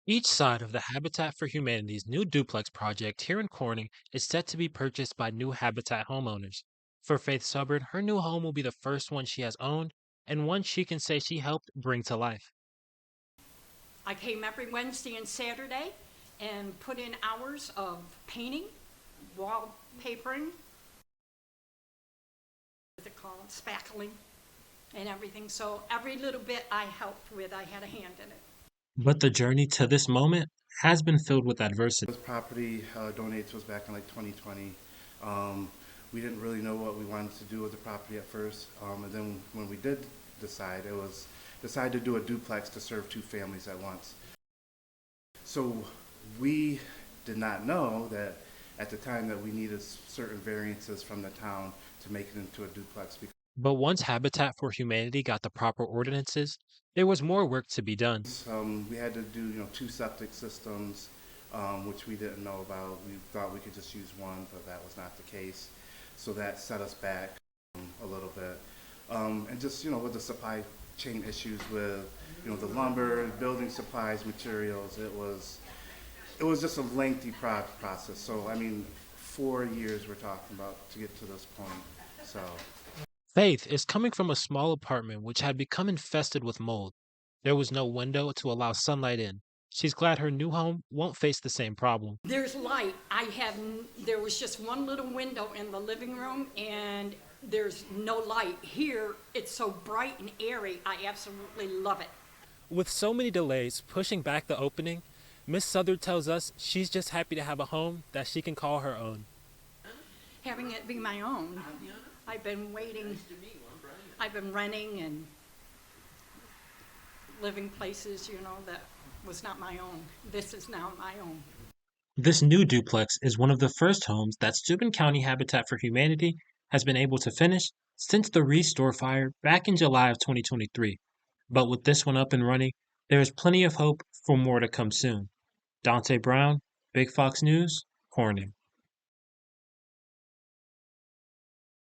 Each side of the Habitat for Humanity's new duplex project here in Corning is set to be purchased by new Habitat homeowners. For Faith Subbard, her new home will be the first one she has owned and one she can say she helped bring to life. I came every Wednesday and Saturday and put in hours of painting, wallpapering, what's it called, spackling, and everything. So every little bit I helped with, I had a hand in it. But the journey to this moment has been filled with adversity. This property donated to us back in like 2020. Um, we didn't really know what we wanted to do with the property at first, and then when we did decide, it was decided to do a duplex to serve two families at once. So we did not know that at the time that we needed certain variances from the town to make it into a duplex. But once Habitat for Humanity got the proper ordinances, there was more work to be done. We had to do, two septic systems, which we didn't know about. We thought we could just use one, but that was not the case. So that set us back a little bit. And just, with the supply chain issues with, the lumber, building supplies, materials, it was just a lengthy process. So, I mean, 4 years we're talking about to get to this point. So. Faith is coming from a small apartment which had become infested with mold. There was no window to allow sunlight in. She's glad her new home won't face the same problem. There's light. There was just one little window in the living room and there's no light. Here, it's so bright and airy. I absolutely love it. With so many delays pushing back the opening, Miss Southard tells us she's just happy to have a home that she can call her own. Having it be my own. I've been waiting. I've been renting and living places, that was not my own. This is now my own. This new duplex is one of the first homes that Steuben County Habitat for Humanity has been able to finish since the Restore fire back in July of 2023. But with this one up and running, there is plenty of hope for more to come soon. Dante Brown, Big Fox News, Corning.